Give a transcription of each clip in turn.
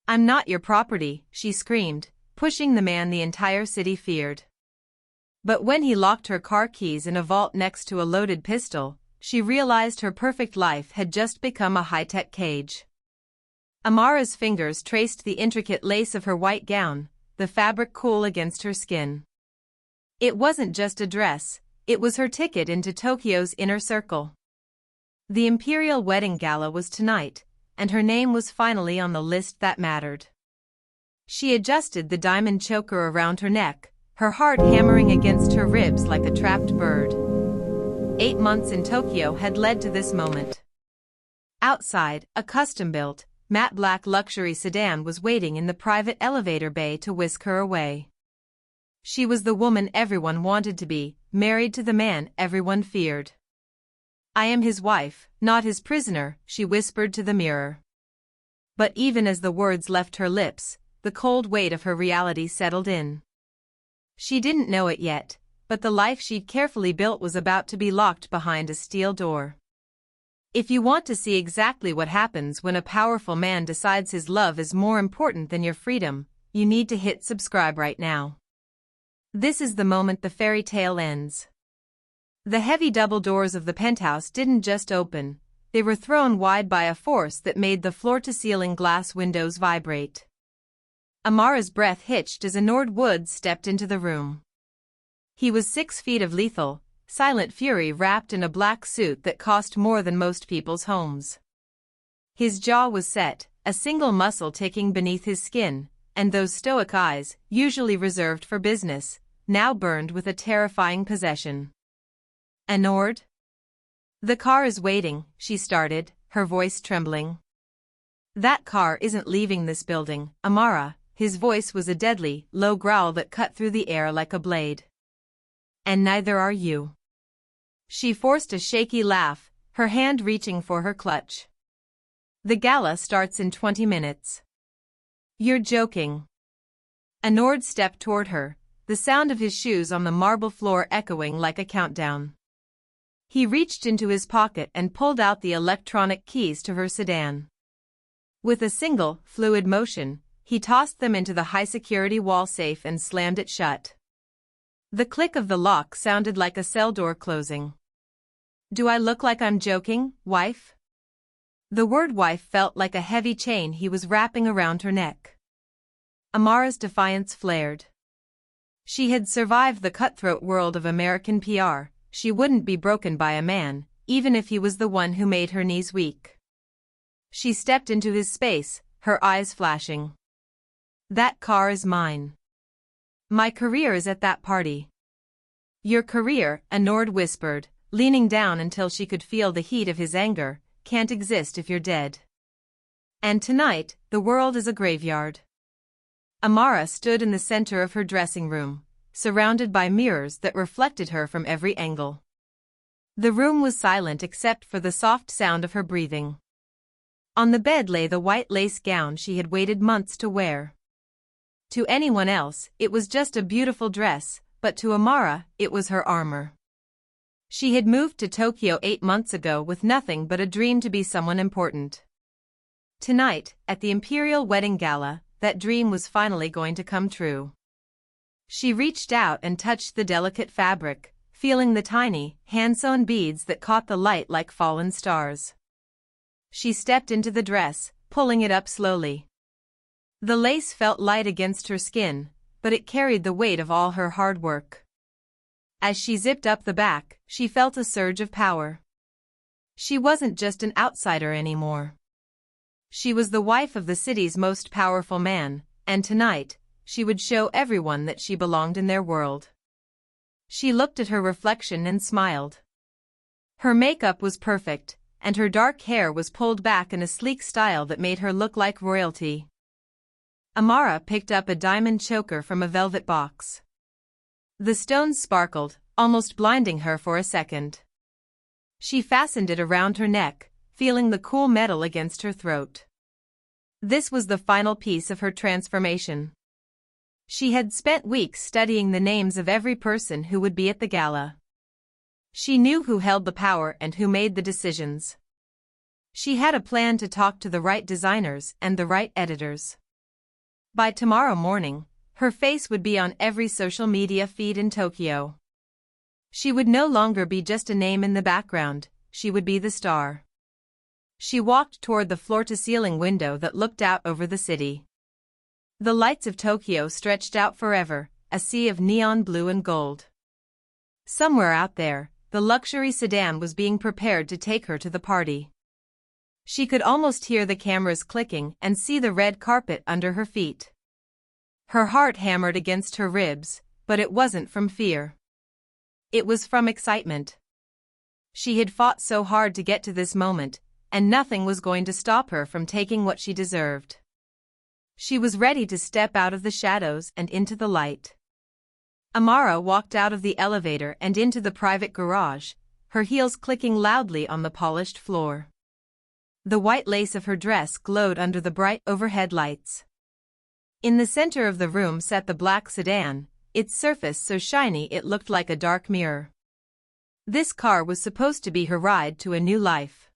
"I'm not your property," she screamed, pushing the man the entire city feared. But when he locked her car keys in a vault next to a loaded pistol, she realized her perfect life had just become a high-tech cage. Amara's fingers traced the intricate lace of her white gown, the fabric cool against her skin. It wasn't just a dress, it was her ticket into Tokyo's inner circle. The Imperial Wedding Gala was tonight, and her name was finally on the list that mattered. She adjusted the diamond choker around her neck, her heart hammering against her ribs like a trapped bird. 8 months in Tokyo had led to this moment. Outside, a custom-built, matte black luxury sedan was waiting in the private elevator bay to whisk her away. She was the woman everyone wanted to be, married to the man everyone feared. "I am his wife, not his prisoner," she whispered to the mirror. But even as the words left her lips, the cold weight of her reality settled in. She didn't know it yet, but the life she'd carefully built was about to be locked behind a steel door. If you want to see exactly what happens when a powerful man decides his love is more important than your freedom, you need to hit subscribe right now. This is the moment the fairy tale ends. The heavy double doors of the penthouse didn't just open, they were thrown wide by a force that made the floor-to-ceiling glass windows vibrate. Amara's breath hitched as Anord Woods stepped into the room. He was 6 feet of lethal, silent fury wrapped in a black suit that cost more than most people's homes. His jaw was set, a single muscle ticking beneath his skin, and those stoic eyes, usually reserved for business, now burned with a terrifying possession. "Anord?" "The car is waiting," she started, her voice trembling. "That car isn't leaving this building, Amara." His voice was a deadly, low growl that cut through the air like a blade. "And neither are you." She forced a shaky laugh, her hand reaching for her clutch. "The gala starts in 20 minutes. "You're joking." Anord stepped toward her, the sound of his shoes on the marble floor echoing like a countdown. He reached into his pocket and pulled out the electronic keys to her sedan. With a single, fluid motion, he tossed them into the high-security wall safe and slammed it shut. The click of the lock sounded like a cell door closing. "Do I look like I'm joking, wife?" The word wife felt like a heavy chain he was wrapping around her neck. Amara's defiance flared. She had survived the cutthroat world of American PR, she wouldn't be broken by a man, even if he was the one who made her knees weak. She stepped into his space, her eyes flashing. "That car is mine. My career is at that party." "Your career," Anord whispered, leaning down until she could feel the heat of his anger, "can't exist if you're dead. And tonight, the world is a graveyard." Amara stood in the center of her dressing room, surrounded by mirrors that reflected her from every angle. The room was silent except for the soft sound of her breathing. On the bed lay the white lace gown she had waited months to wear. To anyone else, it was just a beautiful dress, but to Amara, it was her armor. She had moved to Tokyo 8 months ago with nothing but a dream to be someone important. Tonight, at the Imperial Wedding Gala, that dream was finally going to come true. She reached out and touched the delicate fabric, feeling the tiny, hand-sewn beads that caught the light like fallen stars. She stepped into the dress, pulling it up slowly. The lace felt light against her skin, but it carried the weight of all her hard work. As she zipped up the back, she felt a surge of power. She wasn't just an outsider anymore. She was the wife of the city's most powerful man, and tonight, she would show everyone that she belonged in their world. She looked at her reflection and smiled. Her makeup was perfect, and her dark hair was pulled back in a sleek style that made her look like royalty. Amara picked up a diamond choker from a velvet box. The stones sparkled, almost blinding her for a second. She fastened it around her neck, feeling the cool metal against her throat. This was the final piece of her transformation. She had spent weeks studying the names of every person who would be at the gala. She knew who held the power and who made the decisions. She had a plan to talk to the right designers and the right editors. By tomorrow morning, her face would be on every social media feed in Tokyo. She would no longer be just a name in the background, she would be the star. She walked toward the floor-to-ceiling window that looked out over the city. The lights of Tokyo stretched out forever, a sea of neon blue and gold. Somewhere out there, the luxury sedan was being prepared to take her to the party. She could almost hear the cameras clicking and see the red carpet under her feet. Her heart hammered against her ribs, but it wasn't from fear. It was from excitement. She had fought so hard to get to this moment, and nothing was going to stop her from taking what she deserved. She was ready to step out of the shadows and into the light. Amara walked out of the elevator and into the private garage, her heels clicking loudly on the polished floor. The white lace of her dress glowed under the bright overhead lights. In the center of the room sat the black sedan, its surface so shiny it looked like a dark mirror. This car was supposed to be her ride to a new life.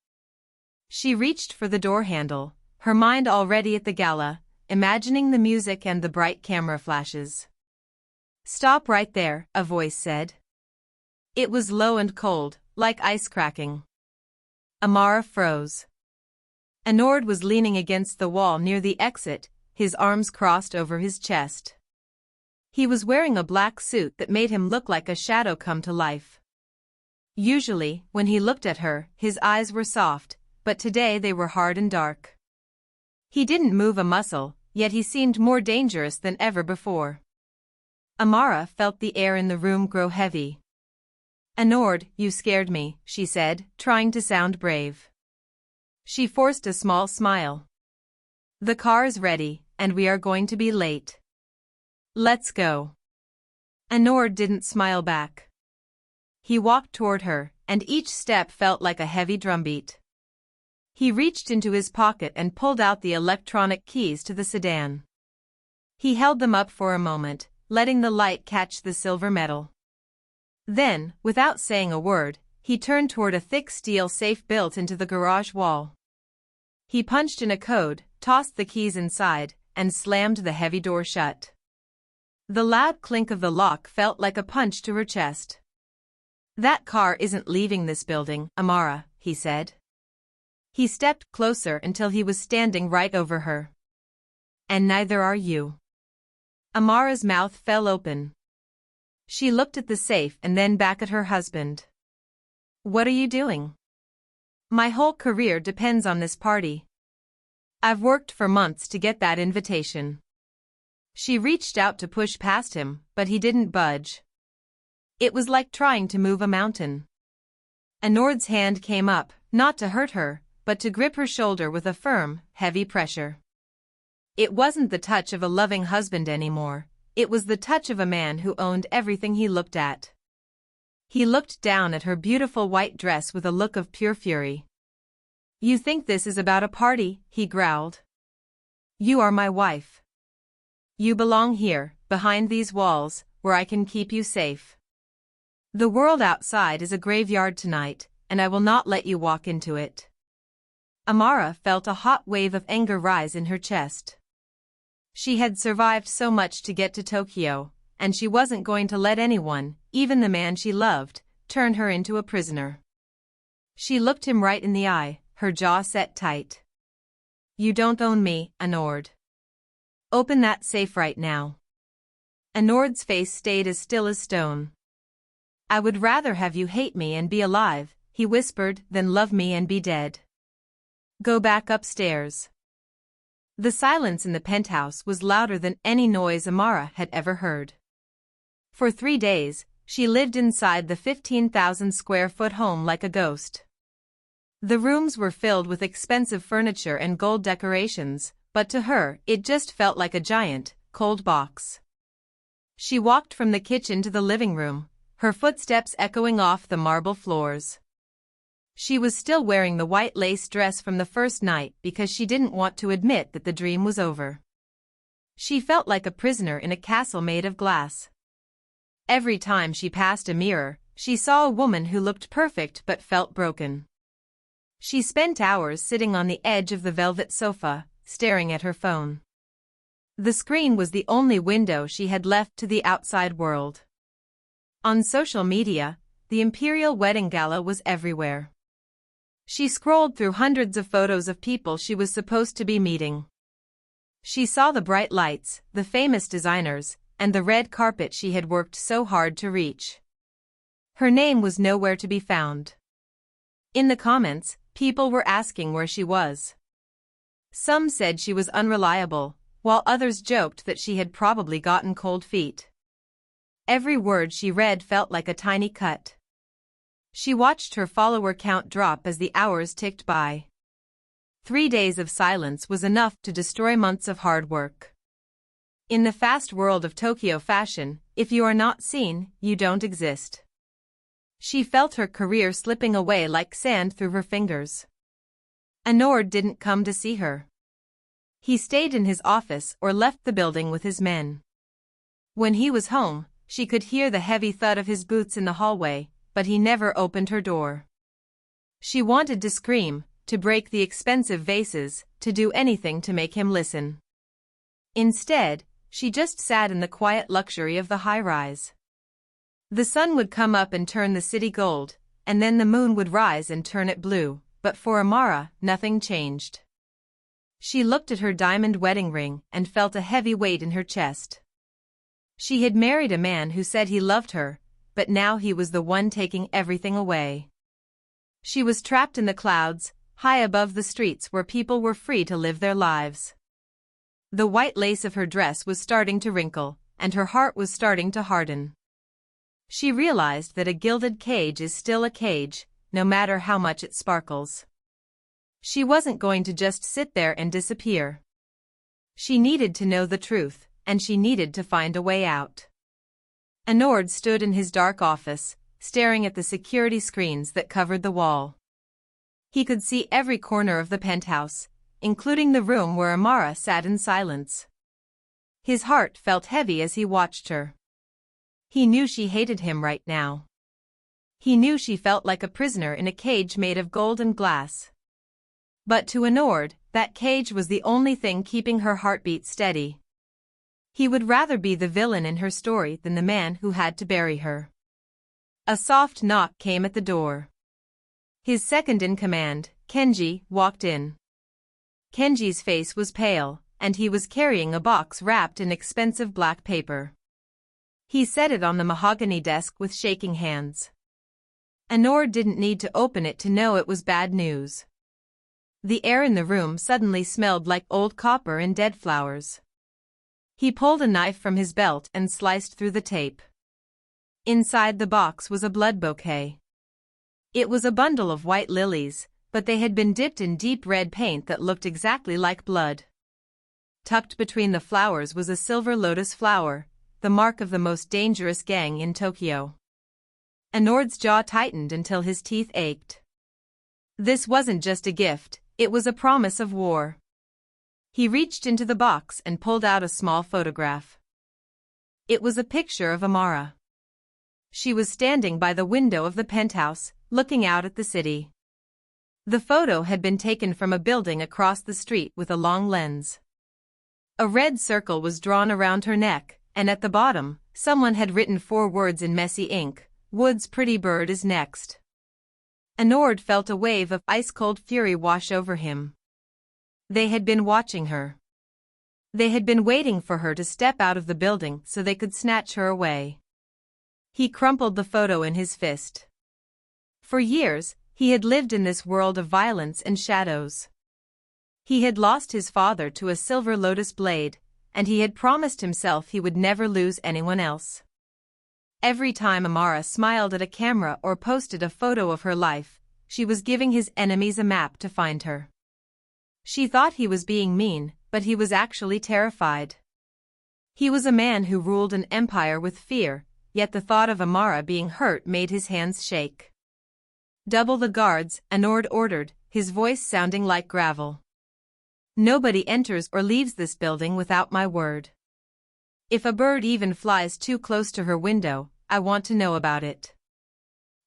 She reached for the door handle, her mind already at the gala, imagining the music and the bright camera flashes. "Stop right there," a voice said. It was low and cold, like ice cracking. Amara froze. Anord was leaning against the wall near the exit, his arms crossed over his chest. He was wearing a black suit that made him look like a shadow come to life. Usually, when he looked at her, his eyes were soft, but today they were hard and dark. He didn't move a muscle, yet he seemed more dangerous than ever before. Amara felt the air in the room grow heavy. "Anord, you scared me," she said, trying to sound brave. She forced a small smile. "The car is ready, and we are going to be late. Let's go." Anord didn't smile back. He walked toward her, and each step felt like a heavy drumbeat. He reached into his pocket and pulled out the electronic keys to the sedan. He held them up for a moment, letting the light catch the silver metal. Then, without saying a word, he turned toward a thick steel safe built into the garage wall. He punched in a code, tossed the keys inside, and slammed the heavy door shut. The loud clink of the lock felt like a punch to her chest. "That car isn't leaving this building, Amara," he said. He stepped closer until he was standing right over her. "And neither are you." Amara's mouth fell open. She looked at the safe and then back at her husband. "What are you doing?" "My whole career depends on this party. I've worked for months to get that invitation." She reached out to push past him, but he didn't budge. It was like trying to move a mountain. Anord's hand came up, not to hurt her, but to grip her shoulder with a firm, heavy pressure. It wasn't the touch of a loving husband anymore, it was the touch of a man who owned everything he looked at. He looked down at her beautiful white dress with a look of pure fury. "You think this is about a party?" he growled. "You are my wife. You belong here, behind these walls, where I can keep you safe. The world outside is a graveyard tonight, and I will not let you walk into it." Amara felt a hot wave of anger rise in her chest. She had survived so much to get to Tokyo, and she wasn't going to let anyone, even the man she loved, turn her into a prisoner. She looked him right in the eye, her jaw set tight. "You don't own me, Anord. Open that safe right now." Anord's face stayed as still as stone. "I would rather have you hate me and be alive," he whispered, "than love me and be dead. Go back upstairs." The silence in the penthouse was louder than any noise Amara had ever heard. For 3 days, she lived inside the 15,000 square foot home like a ghost. The rooms were filled with expensive furniture and gold decorations, but to her, it just felt like a giant, cold box. She walked from the kitchen to the living room, her footsteps echoing off the marble floors. She was still wearing the white lace dress from the first night because she didn't want to admit that the dream was over. She felt like a prisoner in a castle made of glass. Every time she passed a mirror, she saw a woman who looked perfect but felt broken. She spent hours sitting on the edge of the velvet sofa, staring at her phone. The screen was the only window she had left to the outside world. On social media, the Imperial Wedding Gala was everywhere. She scrolled through hundreds of photos of people she was supposed to be meeting. She saw the bright lights, the famous designers, and the red carpet she had worked so hard to reach. Her name was nowhere to be found. In the comments, people were asking where she was. Some said she was unreliable, while others joked that she had probably gotten cold feet. Every word she read felt like a tiny cut. She watched her follower count drop as the hours ticked by. 3 days of silence was enough to destroy months of hard work. In the fast world of Tokyo fashion, if you are not seen, you don't exist. She felt her career slipping away like sand through her fingers. Anord didn't come to see her. He stayed in his office or left the building with his men. When he was home, she could hear the heavy thud of his boots in the hallway, but he never opened her door. She wanted to scream, to break the expensive vases, to do anything to make him listen. Instead, she just sat in the quiet luxury of the high-rise. The sun would come up and turn the city gold, and then the moon would rise and turn it blue, but for Amara, nothing changed. She looked at her diamond wedding ring and felt a heavy weight in her chest. She had married a man who said he loved her, but now he was the one taking everything away. She was trapped in the clouds, high above the streets where people were free to live their lives. The white lace of her dress was starting to wrinkle, and her heart was starting to harden. She realized that a gilded cage is still a cage, no matter how much it sparkles. She wasn't going to just sit there and disappear. She needed to know the truth, and she needed to find a way out. Anord stood in his dark office, staring at the security screens that covered the wall. He could see every corner of the penthouse, including the room where Amara sat in silence. His heart felt heavy as he watched her. He knew she hated him right now. He knew she felt like a prisoner in a cage made of gold and glass. But to Anord, that cage was the only thing keeping her heartbeat steady. He would rather be the villain in her story than the man who had to bury her. A soft knock came at the door. His second-in-command, Kenji, walked in. Kenji's face was pale, and he was carrying a box wrapped in expensive black paper. He set it on the mahogany desk with shaking hands. Anord didn't need to open it to know it was bad news. The air in the room suddenly smelled like old copper and dead flowers. He pulled a knife from his belt and sliced through the tape. Inside the box was a blood bouquet. It was a bundle of white lilies, but they had been dipped in deep red paint that looked exactly like blood. Tucked between the flowers was a silver lotus flower, the mark of the most dangerous gang in Tokyo. Anord's jaw tightened until his teeth ached. This wasn't just a gift, it was a promise of war. He reached into the box and pulled out a small photograph. It was a picture of Amara. She was standing by the window of the penthouse, looking out at the city. The photo had been taken from a building across the street with a long lens. A red circle was drawn around her neck, and at the bottom, someone had written 4 words in messy ink: "Wood's pretty bird is next." Anord felt a wave of ice-cold fury wash over him. They had been watching her. They had been waiting for her to step out of the building so they could snatch her away. He crumpled the photo in his fist. For years, he had lived in this world of violence and shadows. He had lost his father to a Silver Lotus blade, and he had promised himself he would never lose anyone else. Every time Amara smiled at a camera or posted a photo of her life, she was giving his enemies a map to find her. She thought he was being mean, but he was actually terrified. He was a man who ruled an empire with fear, yet the thought of Amara being hurt made his hands shake. "Double the guards," Anord ordered, his voice sounding like gravel. "Nobody enters or leaves this building without my word. If a bird even flies too close to her window, I want to know about it."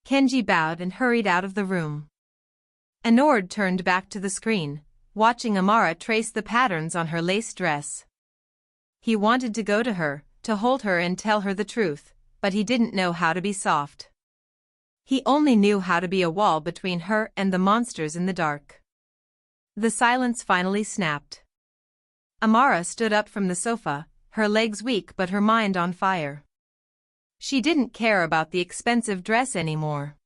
Kenji bowed and hurried out of the room. Anord turned back to the screen, watching Amara trace the patterns on her lace dress. He wanted to go to her, to hold her and tell her the truth, but he didn't know how to be soft. He only knew how to be a wall between her and the monsters in the dark. The silence finally snapped. Amara stood up from the sofa, her legs weak but her mind on fire. She didn't care about the expensive dress anymore.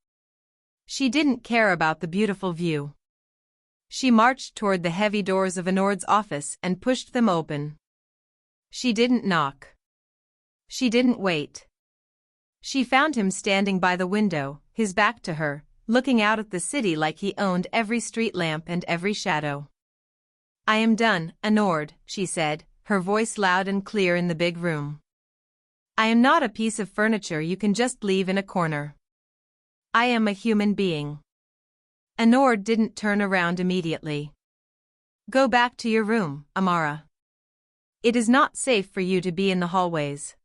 She didn't care about the beautiful view. She marched toward the heavy doors of Anord's office and pushed them open. She didn't knock. She didn't wait. She found him standing by the window, his back to her, looking out at the city like he owned every street lamp and every shadow. "I am done, Anord," she said, her voice loud and clear in the big room. "I am not a piece of furniture you can just leave in a corner. I am a human being." Anord didn't turn around immediately. "Go back to your room, Amara. It is not safe for you to be in the hallways."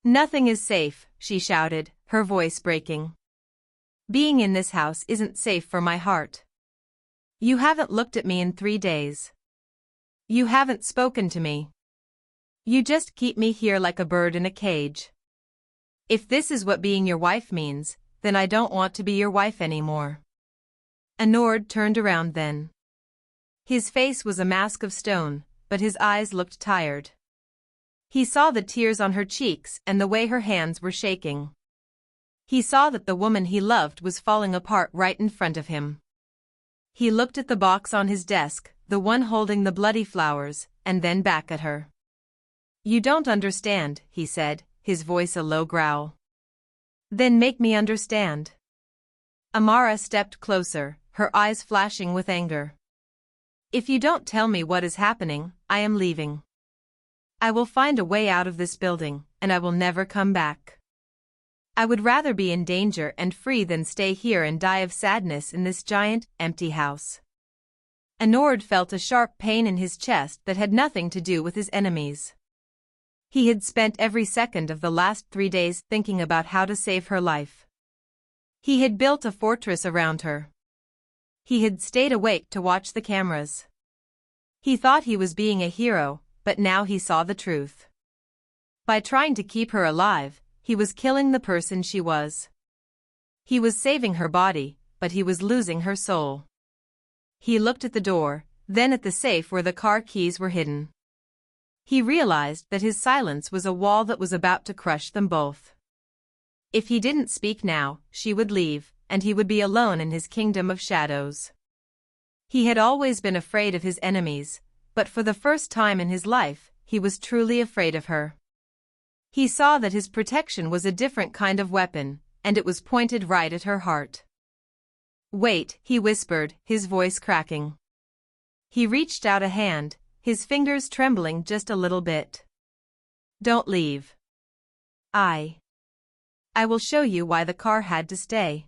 "Nothing is safe," she shouted, her voice breaking. "Being in this house isn't safe for my heart. You haven't looked at me in 3 days. You haven't spoken to me. You just keep me here like a bird in a cage. If this is what being your wife means, then I don't want to be your wife anymore." Anord turned around then. His face was a mask of stone, but his eyes looked tired. He saw the tears on her cheeks and the way her hands were shaking. He saw that the woman he loved was falling apart right in front of him. He looked at the box on his desk, the one holding the bloody flowers, and then back at her. "You don't understand," he said, his voice a low growl. "Then make me understand." Amara stepped closer, her eyes flashing with anger. "If you don't tell me what is happening, I am leaving. I will find a way out of this building, and I will never come back. I would rather be in danger and free than stay here and die of sadness in this giant, empty house." Anord felt a sharp pain in his chest that had nothing to do with his enemies. He had spent every second of the last 3 days thinking about how to save her life. He had built a fortress around her. He had stayed awake to watch the cameras. He thought he was being a hero, but now he saw the truth. By trying to keep her alive, he was killing the person she was. He was saving her body, but he was losing her soul. He looked at the door, then at the safe where the car keys were hidden. He realized that his silence was a wall that was about to crush them both. If he didn't speak now, she would leave, and he would be alone in his kingdom of shadows. He had always been afraid of his enemies, but for the first time in his life, he was truly afraid of her. He saw that his protection was a different kind of weapon, and it was pointed right at her heart. "Wait," he whispered, his voice cracking. He reached out a hand, his fingers trembling just a little bit. "Don't leave. I will show you why the car had to stay."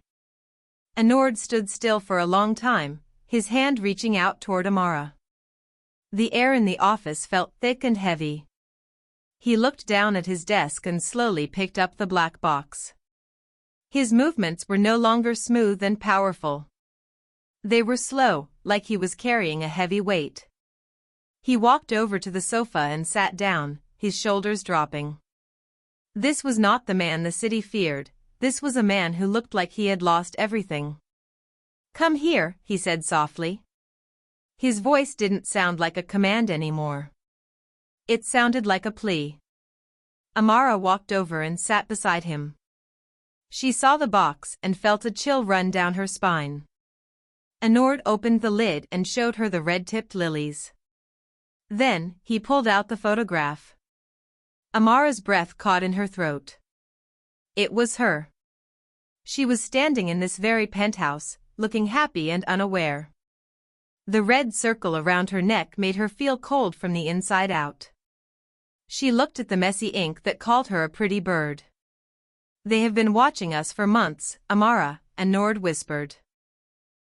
Anord stood still for a long time, his hand reaching out toward Amara. The air in the office felt thick and heavy. He looked down at his desk and slowly picked up the black box. His movements were no longer smooth and powerful. They were slow, like he was carrying a heavy weight. He walked over to the sofa and sat down, his shoulders dropping. This was not the man the city feared, this was a man who looked like he had lost everything. "Come here," he said softly. His voice didn't sound like a command anymore. It sounded like a plea. Amara walked over and sat beside him. She saw the box and felt a chill run down her spine. Anord opened the lid and showed her the red-tipped lilies. Then, he pulled out the photograph. Amara's breath caught in her throat. It was her. She was standing in this very penthouse, looking happy and unaware. The red circle around her neck made her feel cold from the inside out. She looked at the messy ink that called her a pretty bird. "They have been watching us for months, Amara," Anord whispered.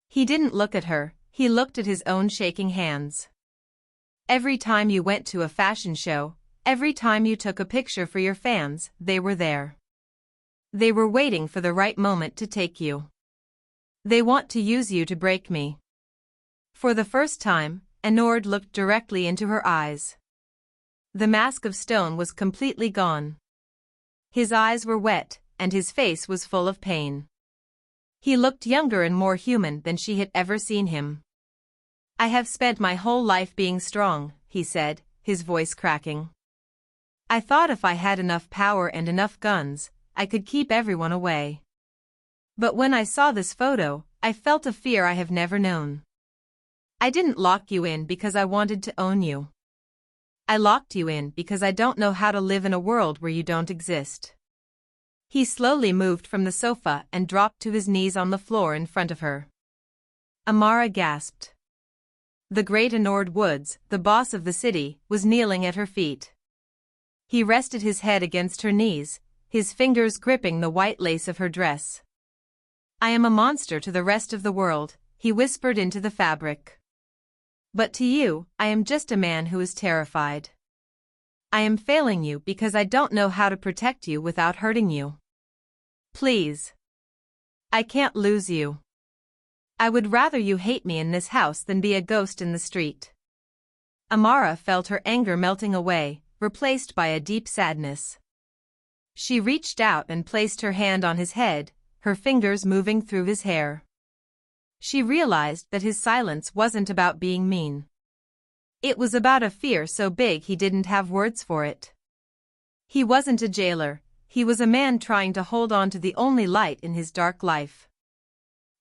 He didn't look at her, he looked at his own shaking hands. "Every time you went to a fashion show, every time you took a picture for your fans, they were there. They were waiting for the right moment to take you. They want to use you to break me." For the first time, Anord looked directly into her eyes. The mask of stone was completely gone. His eyes were wet, and his face was full of pain. He looked younger and more human than she had ever seen him. "I have spent my whole life being strong," he said, his voice cracking. "I thought if I had enough power and enough guns, I could keep everyone away. But when I saw this photo, I felt a fear I have never known. I didn't lock you in because I wanted to own you. I locked you in because I don't know how to live in a world where you don't exist." He slowly moved from the sofa and dropped to his knees on the floor in front of her. Amara gasped. The great Anord Woods, the boss of the city, was kneeling at her feet. He rested his head against her knees, his fingers gripping the white lace of her dress. "I am a monster to the rest of the world," he whispered into the fabric. "But to you, I am just a man who is terrified. I am failing you because I don't know how to protect you without hurting you. Please. I can't lose you. I would rather you hate me in this house than be a ghost in the street." Amara felt her anger melting away, replaced by a deep sadness. She reached out and placed her hand on his head, her fingers moving through his hair. She realized that his silence wasn't about being mean. It was about a fear so big he didn't have words for it. He wasn't a jailer, he was a man trying to hold on to the only light in his dark life.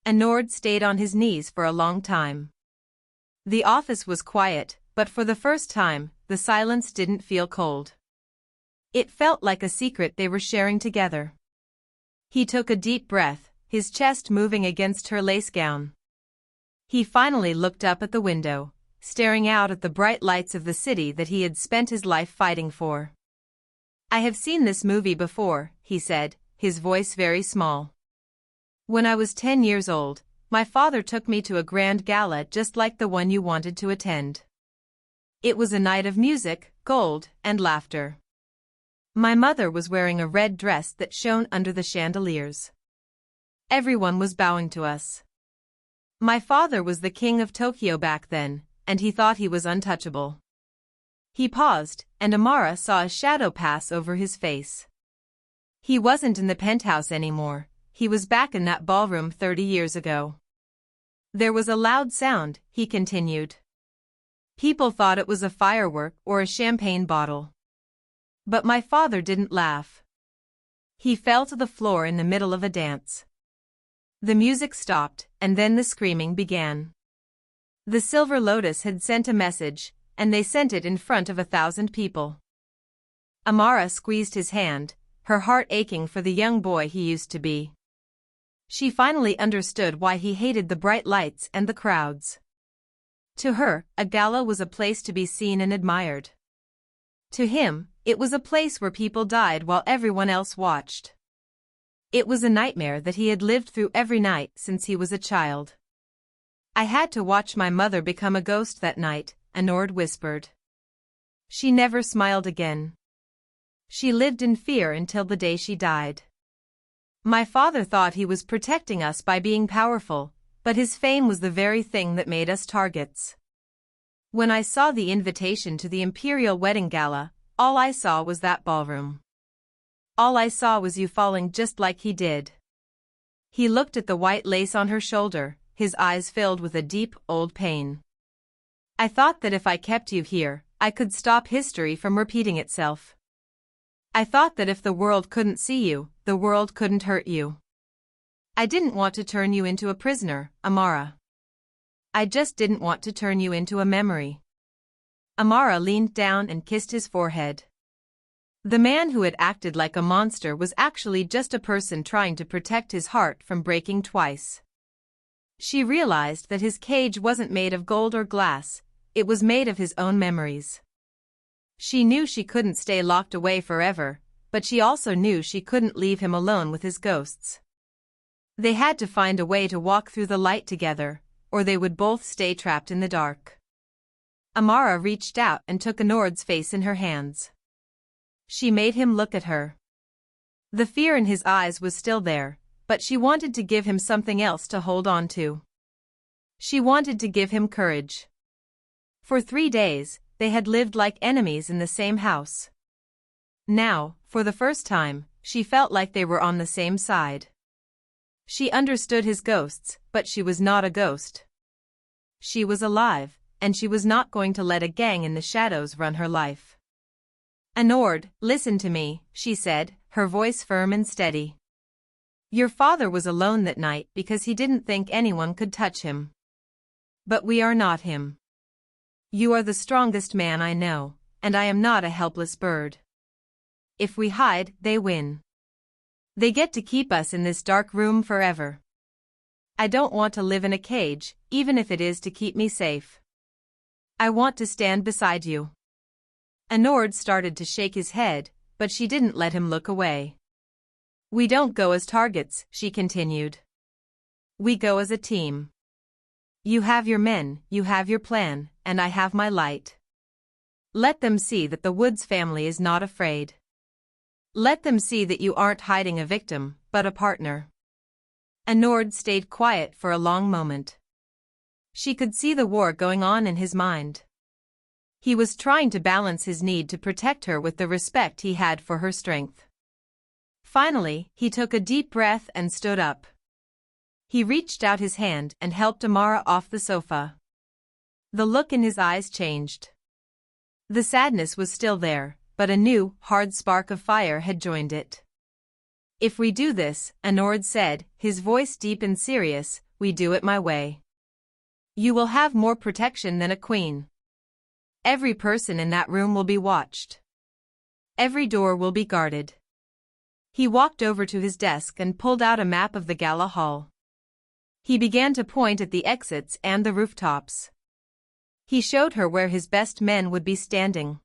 Anord stayed on his knees for a long time. The office was quiet, but for the first time, the silence didn't feel cold. It felt like a secret they were sharing together. He took a deep breath, his chest moving against her lace gown. He finally looked up at the window, staring out at the bright lights of the city that he had spent his life fighting for. "I have seen this movie before," he said, his voice very small. "When I was 10 years old, my father took me to a grand gala just like the one you wanted to attend. It was a night of music, gold, and laughter. My mother was wearing a red dress that shone under the chandeliers. Everyone was bowing to us. My father was the king of Tokyo back then, and he thought he was untouchable." He paused, and Amara saw a shadow pass over his face. He wasn't in the penthouse anymore, he was back in that ballroom 30 years ago. "There was a loud sound," he continued. "People thought it was a firework or a champagne bottle. But my father didn't laugh. He fell to the floor in the middle of a dance. The music stopped, and then the screaming began. The Silver Lotus had sent a message, and they sent it in front of 1,000 people." Amara squeezed his hand, her heart aching for the young boy he used to be. She finally understood why he hated the bright lights and the crowds. To her, a gala was a place to be seen and admired. To him, it was a place where people died while everyone else watched. It was a nightmare that he had lived through every night since he was a child. "I had to watch my mother become a ghost that night," Anord whispered. "She never smiled again. She lived in fear until the day she died. My father thought he was protecting us by being powerful, but his fame was the very thing that made us targets. When I saw the invitation to the Imperial Wedding Gala, all I saw was that ballroom. All I saw was you falling just like he did." He looked at the white lace on her shoulder, his eyes filled with a deep, old pain. "I thought that if I kept you here, I could stop history from repeating itself. I thought that if the world couldn't see you, the world couldn't hurt you. I didn't want to turn you into a prisoner, Amara. I just didn't want to turn you into a memory." Amara leaned down and kissed his forehead. The man who had acted like a monster was actually just a person trying to protect his heart from breaking twice. She realized that his cage wasn't made of gold or glass, it was made of his own memories. She knew she couldn't stay locked away forever, but she also knew she couldn't leave him alone with his ghosts. They had to find a way to walk through the light together, or they would both stay trapped in the dark. Amara reached out and took Anord's face in her hands. She made him look at her. The fear in his eyes was still there, but she wanted to give him something else to hold on to. She wanted to give him courage. For 3 days, they had lived like enemies in the same house. Now, for the first time, she felt like they were on the same side. She understood his ghosts, but she was not a ghost. She was alive, and she was not going to let a gang in the shadows run her life. Anord, listen to me, she said, her voice firm and steady. Your father was alone that night because he didn't think anyone could touch him. But we are not him. You are the strongest man I know, and I am not a helpless bird. If we hide, they win. They get to keep us in this dark room forever. I don't want to live in a cage, even if it is to keep me safe. I want to stand beside you. Anord started to shake his head, but she didn't let him look away. We don't go as targets, she continued. We go as a team. You have your men, you have your plan, and I have my light. Let them see that the Woods family is not afraid. Let them see that you aren't hiding a victim, but a partner. Anord stayed quiet for a long moment. She could see the war going on in his mind. He was trying to balance his need to protect her with the respect he had for her strength. Finally, he took a deep breath and stood up. He reached out his hand and helped Amara off the sofa. The look in his eyes changed. The sadness was still there, but a new, hard spark of fire had joined it. If we do this, Anord said, his voice deep and serious, we do it my way. You will have more protection than a queen. Every person in that room will be watched. Every door will be guarded. He walked over to his desk and pulled out a map of the gala hall. He began to point at the exits and the rooftops. He showed her where his best men would be standing.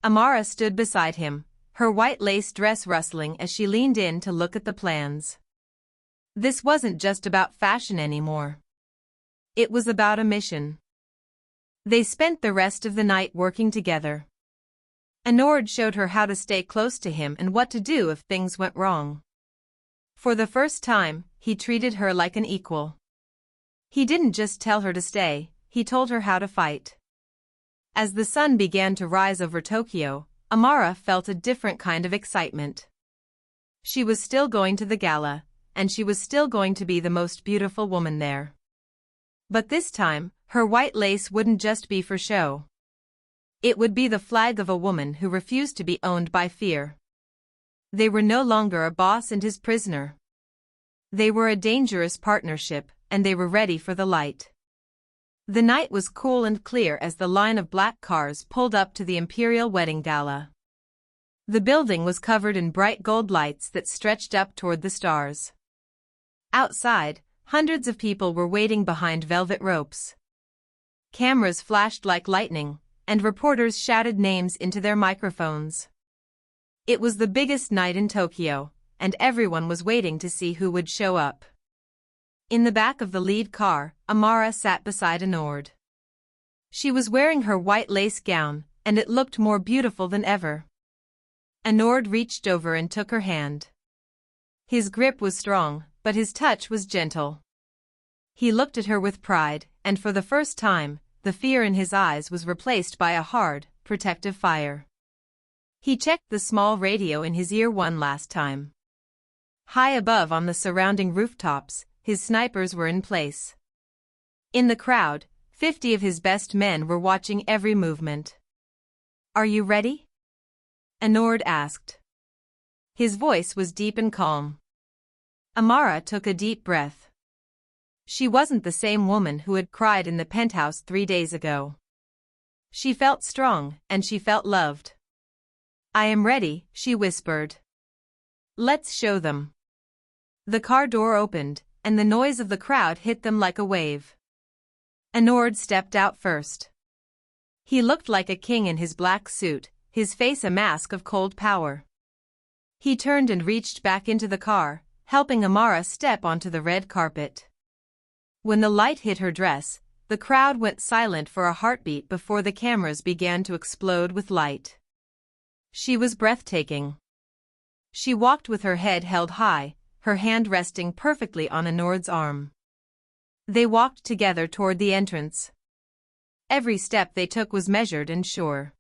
Amara stood beside him, her white lace dress rustling as she leaned in to look at the plans. This wasn't just about fashion anymore. It was about a mission. They spent the rest of the night working together. Anord showed her how to stay close to him and what to do if things went wrong. For the first time, he treated her like an equal. He didn't just tell her to stay, he told her how to fight. As the sun began to rise over Tokyo, Amara felt a different kind of excitement. She was still going to the gala, and she was still going to be the most beautiful woman there. But this time, her white lace wouldn't just be for show. It would be the flag of a woman who refused to be owned by fear. They were no longer a boss and his prisoner. They were a dangerous partnership, and they were ready for the light. The night was cool and clear as the line of black cars pulled up to the Imperial Wedding Gala. The building was covered in bright gold lights that stretched up toward the stars. Outside, hundreds of people were waiting behind velvet ropes. Cameras flashed like lightning, and reporters shouted names into their microphones. It was the biggest night in Tokyo, and everyone was waiting to see who would show up. In the back of the lead car, Amara sat beside Anord. She was wearing her white lace gown, and it looked more beautiful than ever. Anord reached over and took her hand. His grip was strong, but his touch was gentle. He looked at her with pride, and for the first time, the fear in his eyes was replaced by a hard, protective fire. He checked the small radio in his ear one last time. High above on the surrounding rooftops, his snipers were in place. In the crowd, 50 of his best men were watching every movement. Are you ready? Anord asked. His voice was deep and calm. Amara took a deep breath. She wasn't the same woman who had cried in the penthouse 3 days ago. She felt strong, and she felt loved. I am ready, she whispered. Let's show them. The car door opened, and the noise of the crowd hit them like a wave. Anord stepped out first. He looked like a king in his black suit, his face a mask of cold power. He turned and reached back into the car, helping Amara step onto the red carpet. When the light hit her dress, the crowd went silent for a heartbeat before the cameras began to explode with light. She was breathtaking. She walked with her head held high, her hand resting perfectly on Anord's arm. They walked together toward the entrance. Every step they took was measured and sure.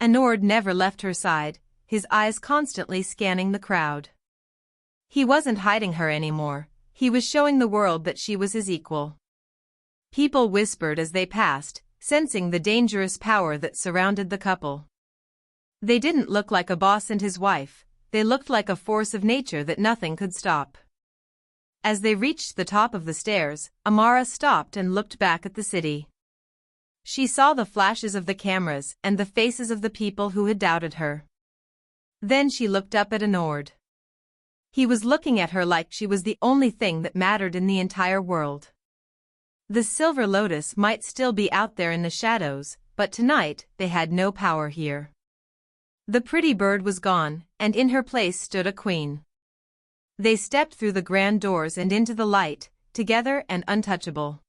Anord never left her side, his eyes constantly scanning the crowd. He wasn't hiding her anymore, he was showing the world that she was his equal. People whispered as they passed, sensing the dangerous power that surrounded the couple. They didn't look like a boss and his wife, they looked like a force of nature that nothing could stop. As they reached the top of the stairs, Amara stopped and looked back at the city. She saw the flashes of the cameras and the faces of the people who had doubted her. Then she looked up at Anord. He was looking at her like she was the only thing that mattered in the entire world. The Silver Lotus might still be out there in the shadows, but tonight they had no power here. The pretty bird was gone, and in her place stood a queen. They stepped through the grand doors and into the light, together and untouchable.